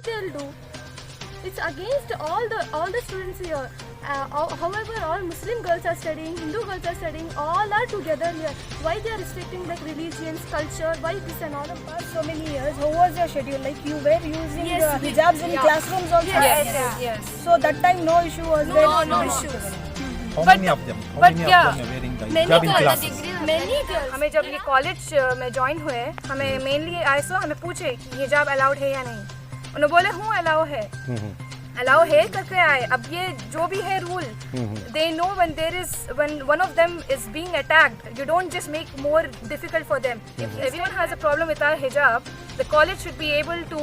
they'll do. It's against all the students here. However, all Muslim girls are studying, Hindu girls are studying, all are together here. Why they are restricting like religions, culture? Why this and all? So many years. How was your schedule? Like you were using Yes, hijabs in classrooms also. Yes. So that time no issue was there. No issues. How many of them? How many of them are wearing the hijab in classes? Many girls. हमें जब ये college में join हुए हमें mainly आए सो हमें पूछे कि हिजाब अलाउड है या नहीं. उन्होंने बोले हूँ अलाउ है करके आए. अब ये जो भी है rule they know when one of them is being attacked, you don't just make more difficult for them. If everyone has a problem with our hijab, the college should be able to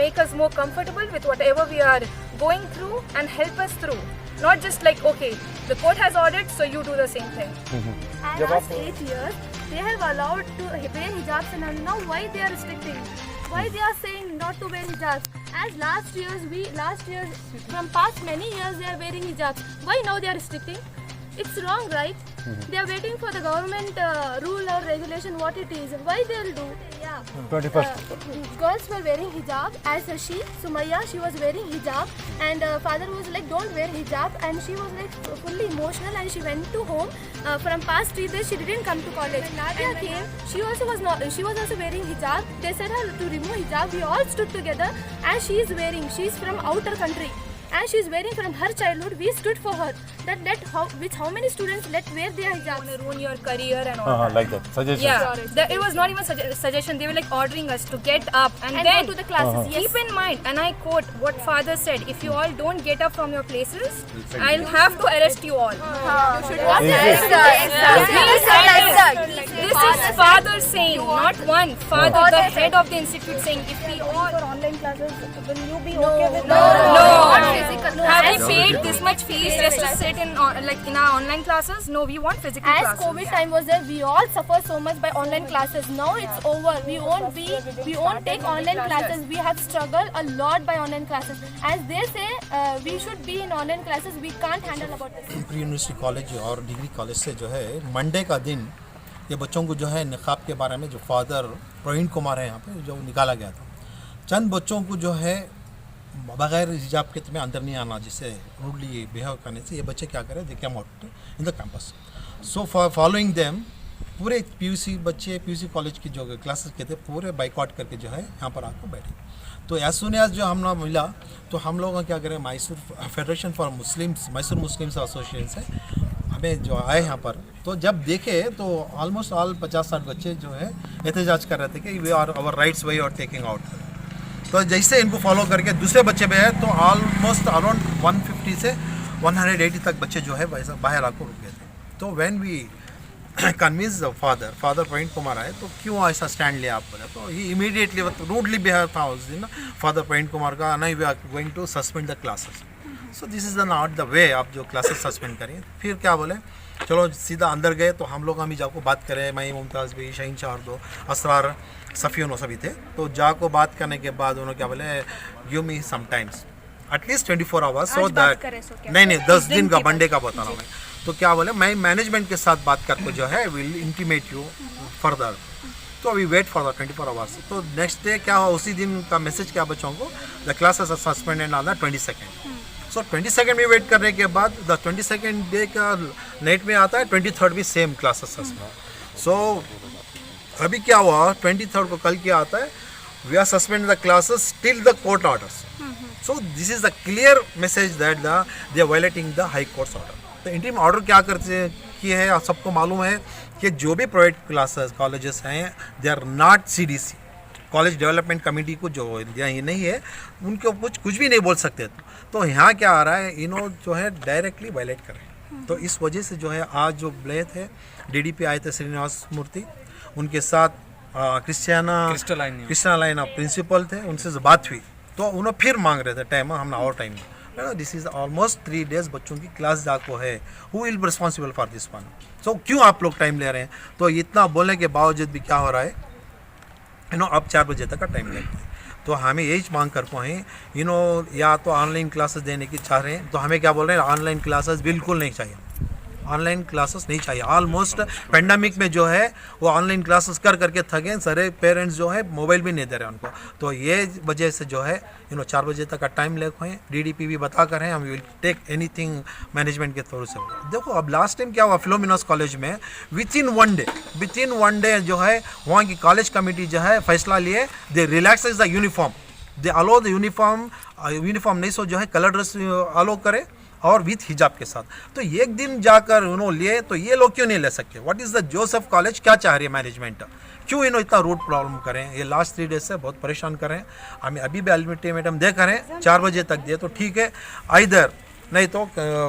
make us more comfortable with whatever we are going through and help us through. Not just like, okay, the court has ordered, so you do the same thing. And last 8 years, they have allowed to wear hijabs, and now why they are restricting? Why they are saying not to wear hijabs? As last years, from past many years, they are wearing hijabs. Why now they are restricting? It's wrong, right? They are waiting for the government rule or regulation, what it is. Why they'll do? Yeah. 21st. Girls were wearing hijab. As Sumaya, she was wearing hijab, and father was like, "Don't wear hijab," and she was like fully emotional, and she went to home. From past 3 days, she didn't come to college. When Nadia came, she was also wearing hijab. They said her to remove hijab. We all stood together, and she is wearing. She is from outer country. And she is wearing from her childhood. We stood for her. How many students let wear their hijab? Want to ruin your career and all that. Like that. Suggestions. Yeah, it was not even suggestion. They were like ordering us to get up and then go to the classes. Yes. Keep in mind, and I quote what father said: "If you all don't get up from your places, I'll have to arrest you all." You should watch This is father saying, not one. Father, the head of the institute saying, if we all For online classes, will you be okay with physical. have we paid this much fees just to sit in in our online classes? No, we want physical As classes. COVID time was there, we all suffer so much by online classes. Now it's over. We won't take online classes. We have struggled a lot by online classes. As they say, we should be in online classes. We can't handle about this. Pre university college और degree college से जो है Monday का दिन ये बच्चों को जो है निकाब के बारे में जो फादर प्रवीण कुमार है यहाँ पे जो निकाला गया था. चंद बच्चों को जो है बगैर हिजाब के तुम्हें अंदर नहीं आना, जिससे रूडली बिहेव करने से ये बच्चे क्या करें, they came out in the campus. So for following them पूरे पीयूसी बच्चे पीयूसी कॉलेज की जो क्लासेस के थे पूरे बाइकआउट करके जो है यहाँ पर आकर बैठे. तो एज सुन एज जो हम मिला तो हम लोग क्या करें, Mysore federation for Muslims, Mysore Muslims association से हमें जो आए यहाँ पर, तो जब देखे तो ऑलमोस्ट ऑल 50-60 बच्चे जो है एहतजाज कर रहे थे कि we are our rights we are taking out. तो जैसे इनको फॉलो करके दूसरे बच्चे भी है तो ऑलमोस्ट अराउंड 150 से 180 तक बच्चे जो है वैसा बाहर आकर रुक गए थे. तो when we convince the father Praveen Kumar आए तो क्यों ऐसा स्टैंड लिया आप बोले, तो ही इमीडिएटली रूडली बिहेव था उस दिन फादर प्रवीण कुमार का, नहीं we are going to suspend the classes. So this is the not the way आप जो क्लासेस सस्पेंड करें. फिर क्या बोले, चलो सीधा अंदर गए तो हम लोग ही जाको बात करें, मैं मुमताज़ भी, शहीन शाह और दो असरार सफ़ीन सभी थे. तो जाको बात करने के बाद उन्होंने क्या बोले, give me some times at least 24 hours so that, नहीं 10 दिन का मंडे का बता रहा हूँ मैं. तो क्या बोले, मैं मैनेजमेंट के साथ बात करके जो है विल इंटीमेट यू फर्दर. तो we wait for the 24 hours. तो नेक्स्ट डे क्या हुआ, उसी दिन का मैसेज क्या बच्चों को, the classes are suspended on the 22nd. So 22nd में वेट करने के बाद द 22nd डे का नाइट में आता है 23rd भी सेम क्लासेस सस्पेंड. सो अभी क्या हुआ, 23rd को कल क्या आता है, we are suspend the classes till the court orders. So this is the clear message that they are violating the high court's order. तो इंटरिम ऑर्डर क्या करते किए हैं, आप सबको मालूम है कि जो भी प्राइवेट क्लासेस कॉलेजेस हैं they are not CDC, college development committee को जो ये नहीं है उनको कुछ भी नहीं बोल सकते. तो यहाँ क्या आ रहा है, इन्हों जो है डायरेक्टली वायलेट कर रहे हैं. तो इस वजह से जो है आज जो ब्ले थे DDP आए थे श्रीनिवास मूर्ति, उनके साथ क्रिस्टलाइना प्रिंसिपल थे, उनसे बात हुई तो उन्होंने फिर मांग रहे थे टाइम, हमने और time. This is almost 3 days बच्चों की क्लास जाको है, who will be responsible for this one. So क्यों आप लोग टाइम ले रहे हैं. तो इतना बोलने के बावजूद भी क्या हो रहा है, अब 4 बजे तक का टाइम लेते हैं. तो हमें यही मांग करते हैं या तो ऑनलाइन क्लासेस देने की चाह रहे हैं, तो हमें क्या बोल रहे हैं, ऑनलाइन क्लासेस बिल्कुल नहीं चाहिए. ऑनलाइन क्लासेस नहीं चाहिए। ऑलमोस्ट पेंडेमिक में जो है वो ऑनलाइन क्लासेस कर करके थके, सारे पेरेंट्स जो है मोबाइल भी नहीं दे रहे उनको। तो ये वजह से जो है 4 बजे तक का टाइम ले हुए, DDP भी बता कर हैं हम विल टेक एनीथिंग मैनेजमेंट के थ्रू से। देखो अब लास्ट टाइम क्या हुआ फिलोमिनस कॉलेज में, विद इन वन डे जो है वहाँ की कॉलेज कमेटी जो है फैसला लिए, they relaxes the uniform, they allow the uniform नहीं, सो जो है कलर ड्रेस अलो करे और विथ हिजाब के साथ। तो एक दिन जाकर उन्होंने लिए, तो ये लोग क्यों नहीं ले सकते? What is the Joseph college क्या चाह रही है मैनेजमेंट, क्यों इतना रूट प्रॉब्लम करें? ये लास्ट 3 डेज से बहुत परेशान करें हमें। अभी भी अल्टीमेटम दे करें 4 बजे तक दे तो ठीक है, इधर नहीं तो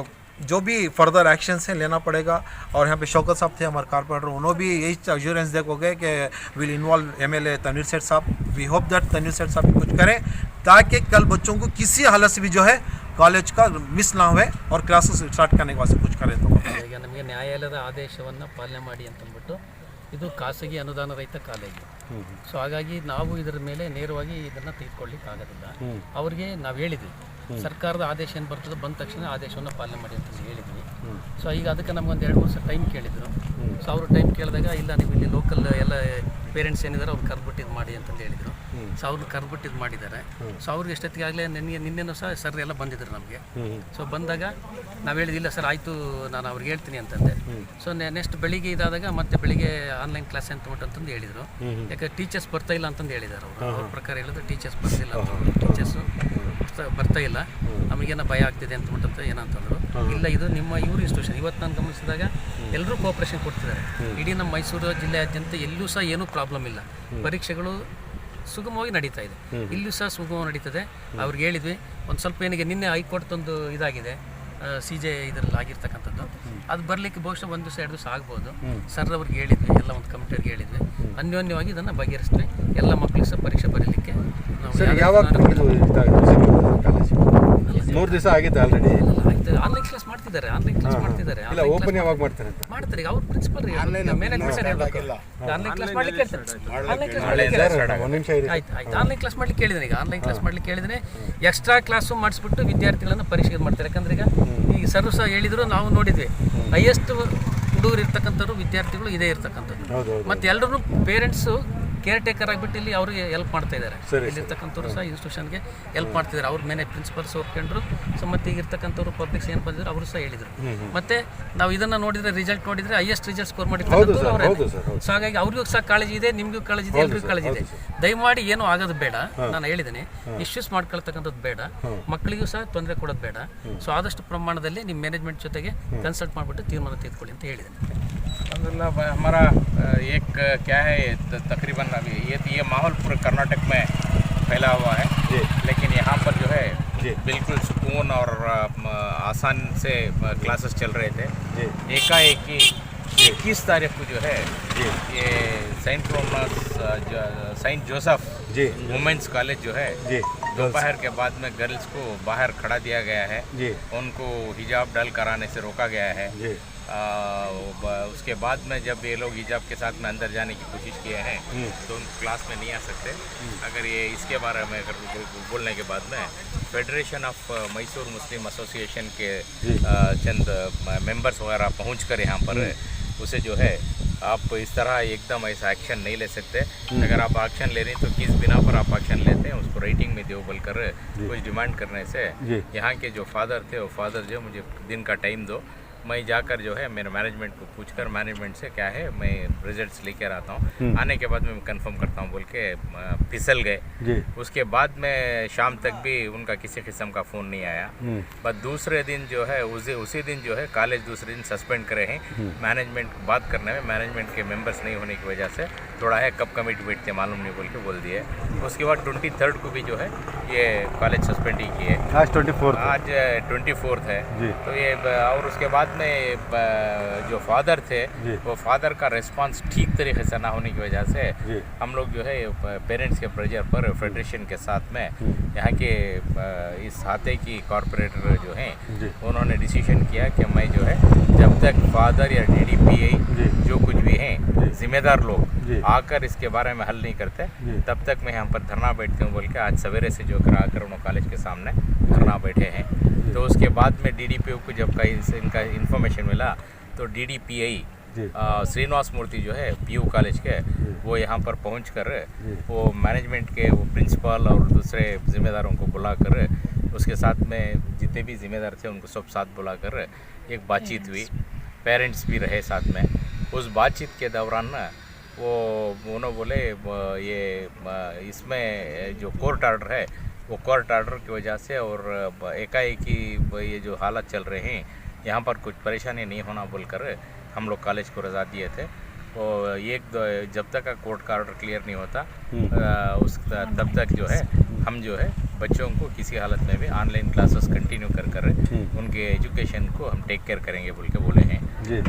जो भी फर्दर एक्शंस है लेना पड़ेगा। और यहाँ पे शौकत साहब थे हमारे कारपोरेटर, उन्होंने भी यही एश्योरेंस देखोगे कि विल इन्वॉल्व MLA तनवीर सेठ साहब। वी होप दैट तनवीर सेठ साहब कुछ करें ताकि कल बच्चों को किसी हालत से भी जो है ಕಾಲೇಜ್ का ಮಿಸ್ ना हुए और क्लासेस स्टार्ट करने के वास्ते कुछ करें तो ಈಗ ನಮಗೆ ನ್ಯಾಯಾಲಯದ ಆದೇಶವನ್ನು ಪಾಲನೆ ಮಾಡಿ ಅಂತಂದ್ಬಿಟ್ಟು ಇದು ಖಾಸಗಿ ಅನುದಾನ ರಹಿತ ಕಾಲೇಜು. ಸೊ ಹಾಗಾಗಿ ನಾವು ಇದರ ಮೇಲೆ ನೇರವಾಗಿ ಇದನ್ನು ತೆಗೆದುಕೊಳ್ಳಿಕ್ಕೆ ಆಗೋದಿಲ್ಲ. ಅವ್ರಿಗೆ ನಾವು ಹೇಳಿದ್ವಿ ಸರ್ಕಾರದ ಆದೇಶ ಏನು ಬರ್ತದೆ ಬಂದ ತಕ್ಷಣ ಆದೇಶವನ್ನು ಪಾಲನೆ ಮಾಡಿ ಅಂತ ಹೇಳಿದ್ವಿ. ಸೊ ಈಗ ಅದಕ್ಕೆ ನಮಗೊಂದು 2-3 ವರ್ಷ ಟೈಮ್ ಕೇಳಿದ್ರು. ಸೊ ಅವರು ಟೈಮ್ ಕೇಳಿದಾಗ ಇಲ್ಲ ನೀವು ಇಲ್ಲಿ ಲೋಕಲ್ ಎಲ್ಲ ಪೇರೆಂಟ್ಸ್ ಏನಿದ್ದಾರೆ ಅವ್ರು ಕರೆದ್ಬಿಟ್ಟು ಇದು ಮಾಡಿ ಅಂತಂದು ಹೇಳಿದರು. ಸೊ ಅವ್ರನ್ನ ಕರೆದ್ಬಿಟ್ಟು ಇದು ಮಾಡಿದ್ದಾರೆ. ಸೊ ಅವ್ರಿಗೆ ಎಷ್ಟೊತ್ತಿಗಾಗಲೇ ನಿನ್ನೆನೂ ಸಹ ಸರ್ ಎಲ್ಲ ಬಂದಿದ್ರು ನಮಗೆ. ಸೊ ಬಂದಾಗ ನಾವು ಹೇಳಿದಿಲ್ಲ ಸರ್ ಆಯಿತು ನಾನು ಅವ್ರಿಗೆ ಹೇಳ್ತೀನಿ ಅಂತಂದೆ. ಸೊ ನೆಕ್ಸ್ಟ್ ಬೆಳಿಗ್ಗೆ ಇದಾದಾಗ ಮತ್ತೆ ಬೆಳಿಗ್ಗೆ ಆನ್ಲೈನ್ ಕ್ಲಾಸ್ ಅಂತಂದು ಹೇಳಿದರು. ಯಾಕೆ ಟೀಚರ್ಸ್ ಬರ್ತಾ ಇಲ್ಲ ಅಂತಂದು ಹೇಳಿದ್ದಾರೆ ಅವರು. ಅವ್ರ ಪ್ರಕಾರ ಹೇಳಿದ್ರೆ ಟೀಚರ್ಸ್ ಬರ್ತಿಲ್ಲ ಅಂತ, ಟೀಚರ್ಸು ಬರ್ತಾ ಇಲ್ಲ, ನಮಗೇನೋ ಭಯ ಆಗ್ತಿದೆ ಅಂತಂತ ಏನಂತಂದರು. ಇಲ್ಲ ಇದು ನಿಮ್ಮ ಇವ್ರ ಇನ್ಸ್ಟಿಟ್ಯೂಷನ್. ಇವತ್ತು ನಾನು ಗಮನಿಸಿದಾಗ ಎಲ್ಲರೂ ಕೋಆಪ್ರೇಷನ್ ಕೊಡ್ತಿದ್ದಾರೆ. ಇಡೀ ನಮ್ಮ ಮೈಸೂರು ಜಿಲ್ಲೆಯಾದ್ಯಂತ ಎಲ್ಲೂ ಸಹ ಏನೂ ಪ್ರಾಬ್ಲಮ್ ಇಲ್ಲ, ಪರೀಕ್ಷೆಗಳು ಸುಗಮವಾಗಿ ನಡೀತಾ ಇದೆ. ಇಲ್ಲೂ ಸಹ ಸುಗಮವಾಗಿ ನಡೀತದೆ. ಅವ್ರಿಗೆ ಹೇಳಿದ್ವಿ ಒಂದು ಸ್ವಲ್ಪ ಏನಿಗೆ ನಿನ್ನೆ ಹೈಕೋರ್ಟ್ದೊಂದು ಇದಾಗಿದೆ CJ ಇದರಲ್ಲಿ ಆಗಿರ್ತಕ್ಕಂಥದ್ದು, ಅದು ಬರಲಿಕ್ಕೆ ಬಹುಶಃ 1 ದಿವಸ 2 ದಿವಸ ಆಗ್ಬೋದು. ಸರ್ ಅವ್ರಿಗೆ ಹೇಳಿದ್ವಿ, ಎಲ್ಲ ಒಂದು ಕಮಿಟಿಯವ್ರಿಗೆ ಹೇಳಿದ್ವಿ, ಅನ್ಯೋನ್ಯವಾಗಿ ಇದನ್ನು ಬಗೆಹರಿಸ್ತೀವಿ. ಎಲ್ಲ ಮಕ್ಕಳಿಗೆ ಸಹ ಪರೀಕ್ಷೆ ಬರೀಲಿಕ್ಕೆ ಮೂರು ದಿವಸ ಆಗಿದೆ ಆಲ್ರೆಡಿ. ಆನ್ಲೈನ್ ಕ್ಲಾಸ್ ಮಾಡ್ತಿದ್ದಾರೆ. ಇಲ್ಲ ಓಪನ್ ಯಾವಾಗ ಮಾಡ್ತಾರೆ ಅಂತ ಮಾಡ್ತಾರೆ. ಅವ್ರ ಪ್ರಿನ್ಸಿಪಲ್ ಮ್ಯಾನೇಜ್ಮೆಂಟ್ ಹೇಳ್ಬೇಕು. ಆನ್ಲೈನ್ ಕ್ಲಾಸ್ ಮಾಡ್ಲಿಕ್ಕೆ ಹೇಳ್ತಾರೆ. ಆನ್ಲೈನ್ ಕ್ಲಾಸ್ ಮಾಡ್ಲಿಕ್ಕೆ ಹೇಳಿದ್ರೆ ಈಗ ಆನ್ಲೈನ್ ಕ್ಲಾಸ್ ಮಾಡ್ಲಿಕ್ಕೆ ಹೇಳಿದ್ರೆ ಎಕ್ಸ್ಟ್ರಾ ಕ್ಲಾಸು ಮಾಡಿಸ್ಬಿಟ್ಟು ವಿದ್ಯಾರ್ಥಿಗಳನ್ನ ಪರೀಕ್ಷೆಗೆ ಮಾಡ್ತಾರೆ. ಯಾಕಂದ್ರೆ ಈಗ ಸರ್ ಸಹ ಹೇಳಿದ್ರು, ನಾವು ನೋಡಿದ್ವಿ ಹೈಯೆಸ್ಟ್ ಹುಡುಗರು ಇರ್ತಕ್ಕಂಥವ್ರು ವಿದ್ಯಾರ್ಥಿಗಳು ಇದೇ ಇರ್ತಕ್ಕಂಥದ್ದು. ಮತ್ತು ಎಲ್ಲರೂ ಪೇರೆಂಟ್ಸು ಕೇರ್ ಟೇಕರ್ ಆಗಿಬಿಟ್ಟು ಇಲ್ಲಿ ಅವ್ರಿಗೆ ಹೆಲ್ಪ್ ಮಾಡ್ತಾ ಇದ್ದಾರೆ. ಇಲ್ಲಿರ್ತಕ್ಕಂಥವ್ರು ಸಹ ಇನ್ಸ್ಟಿಟ್ಯೂಷನ್ಗೆ ಹೆಲ್ಪ್ ಮಾಡ್ತಿದ್ದಾರೆ. ಅವ್ರ ಮೇಲೆ ಪ್ರಿನ್ಸಿಪಲ್ಸ್ ಒಪ್ಕೊಂಡ್ರು. ಸೊ ಮತ್ತು ಈಗ ಇರ್ತಕ್ಕಂಥವ್ರು ಪಬ್ಲಿಕ್ಸ್ ಏನು ಬಂದಿದ್ರು ಅವರು ಸಹ ಹೇಳಿದರು. ಮತ್ತು ನಾವು ಇದನ್ನು ನೋಡಿದರೆ ರಿಸಲ್ಟ್ ನೋಡಿದರೆ ಹೈಯೆಸ್ಟ್ ರಿಸಲ್ಟ್ ಸ್ಕೋರ್ ಮಾಡಿರ್ತಕ್ಕಂಥವ್ರು ಅವರೇ. ಸೊ ಹಾಗಾಗಿ ಅವ್ರಿಗೂ ಸಹ ಕಾಳಜಿ ಇದೆ, ನಿಮಗೂ ಕಾಳಜಿ ಇದೆ, ಎಲ್ರಿಗೂ ಕಾಳಜಿ ಇದೆ. ದಯಮಾಡಿ ಏನೂ ಆಗೋದು ಬೇಡ. ನಾನು ಹೇಳಿದ್ದೀನಿ, ಇಶ್ಯೂಸ್ ಮಾಡ್ಕೊಳ್ತಕ್ಕಂಥದ್ದು ಬೇಡ, ಮಕ್ಕಳಿಗೂ ಸಹ ತೊಂದರೆ ಕೊಡೋದು ಬೇಡ. ಸೊ ಆದಷ್ಟು ಪ್ರಮಾಣದಲ್ಲಿ ನಿಮ್ಮ ಮ್ಯಾನೇಜ್ಮೆಂಟ್ ಜೊತೆಗೆ ಕನ್ಸಲ್ಟ್ ಮಾಡಿಬಿಟ್ಟು ತೀರ್ಮಾನ ತೆಗೆದುಕೊಳ್ಳಿ ಅಂತ ಹೇಳಿದ್ದೀನಿ. हमारा एक क्या है तकरीबन अभी ये माहौल पूरे कर्नाटक में फैला हुआ है, लेकिन यहाँ पर जो है बिल्कुल सुकून और आसान से क्लासेस चल रहे थे। एकाएक ही 21 तारीख को जो है ये सेंट जोसेफ वुमेंस कॉलेज जो है दोपहर के बाद में गर्ल्स को बाहर खड़ा दिया गया है। उनको हिजाब डाल कराने से रोका गया है। उसके बाद में जब ये लोग हिजाब के साथ में अंदर जाने की कोशिश किए हैं तो उन क्लास में नहीं आ सकते। अगर ये इसके बारे में अगर बोलने के बाद में federation of Mysore Muslim association के चंद मेंबर्स वगैरह पहुँच कर यहाँ पर उसे जो है आप इस तरह एकदम ऐसा एक्शन नहीं ले सकते। अगर आप एक्शन ले रहे हैं तो किस बिना पर आप एक्शन लेते हैं उसको राइटिंग में दो बोलकर कुछ डिमांड करने से यहाँ के जो फादर थे वो फादर जो मुझे दिन का टाइम दो, मैं जाकर जो है मेरे मैनेजमेंट को पूछकर मैनेजमेंट से क्या है मैं रिजल्ट्स लेकर आता हूँ, आने के बाद मैं कंफर्म करता हूँ बोल के फिसल गए। उसके बाद में शाम तक भी उनका किसी किस्म का फ़ोन नहीं आया। बस दूसरे दिन जो है उसी दिन जो है कॉलेज दूसरे दिन सस्पेंड करे हैं। मैनेजमेंट बात करने में मैनेजमेंट के मेंबर्स नहीं होने की वजह से थोड़ा है कब कमिटी बैठते मालूम नहीं बोल के बोल दिए। उसके बाद 23rd को भी जो है ये कॉलेज सस्पेंड ही किए। आज 24th है। तो ये और उसके बाद में जो फादर थे वो फादर का रिस्पांस ठीक तरीके से ना होने की वजह से हम लोग जो है पेरेंट्स के प्रेशर पर फेडरेशन के साथ में यहाँ के इस हाथे की कॉरपोरेटर जो हैं उन्होंने डिसीजन किया कि मैं जो है जब तक फादर या DDPI जो कुछ भी हैं जिम्मेदार लोग आकर इसके बारे में हल नहीं करते तब तक मैं यहाँ पर धरना बैठती हूँ बोल के आज सवेरे से जो आकर उन्होंने कॉलेज के सामने धरना बैठे हैं। तो उसके बाद में DDPO को जब इनका इन्फॉर्मेशन मिला तो DDPI श्रीनिवास मूर्ति जो है PU कॉलेज के, वो यहाँ पर पहुँच कर वो मैनेजमेंट के वो प्रिंसिपल और दूसरे जिम्मेदारों को बुलाकर उसके साथ में जितने भी जिम्मेदार थे उनको सब साथ बुलाकर एक बातचीत हुई। पेरेंट्स भी रहे साथ में। उस बातचीत के दौरान ना वो उन्होंने बोले ये इसमें जो कोर्ट ऑर्डर है वो कोर्ट ऑर्डर की वजह से और एकाएक ही ये जो हालत चल रहे हैं यहाँ पर कुछ परेशानी नहीं होना बोलकर हम लोग कॉलेज को रजा दिए थे। और जब तक का कोर्ट का ऑर्डर क्लियर नहीं होता तब तक जो है हम जो है बच्चों को किसी हालत में भी ऑनलाइन क्लासेस कंटिन्यू कर उनके एजुकेशन को हम टेक केयर करेंगे बोल के बोले हैं।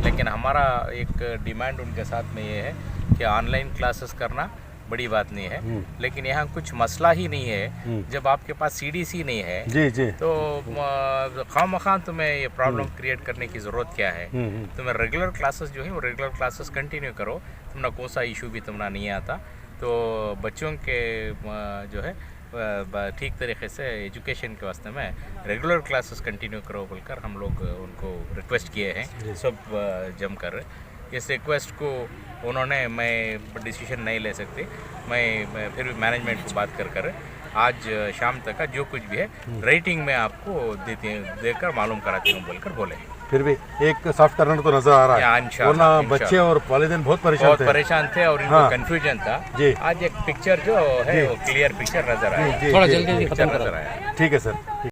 लेकिन हमारा एक डिमांड उनके साथ में ये है कि ऑनलाइन क्लासेस करना बड़ी बात नहीं है, लेकिन यहाँ कुछ मसला ही नहीं है। जब आपके पास CDC नहीं है तो खामखा तुम्हें ये प्रॉब्लम क्रिएट करने की ज़रूरत क्या है। तुम्हें रेगुलर क्लासेस जो है वो रेगुलर क्लासेस कंटिन्यू करो, तुम्हारा कौन सा इशू भी तुम्हारा नहीं आता। तो बच्चों के जो है ठीक तरीके से एजुकेशन के वास्ते में रेगुलर क्लासेस कंटिन्यू करो बोलकर हम लोग उनको रिक्वेस्ट किए हैं सब जमकर। इस रिक्वेस्ट को उन्होंने मैं डिसीजन नहीं ले सकती, मैं फिर भी मैनेजमेंट को बात कर आज शाम तक का जो कुछ भी है रेटिंग में आपको देकर मालूम कराती हूँ बोलकर बोले। फिर भी एक सॉफ्ट कर्नर तो नजर आ रहा है, वरना बच्चे और वालिदैन बहुत परेशान थे और इनको कंफ्यूजन था। आज एक पिक्चर जो है वो क्लियर पिक्चर नजर आया, थोड़ा जल्दी नजर आया। ठीक है सर।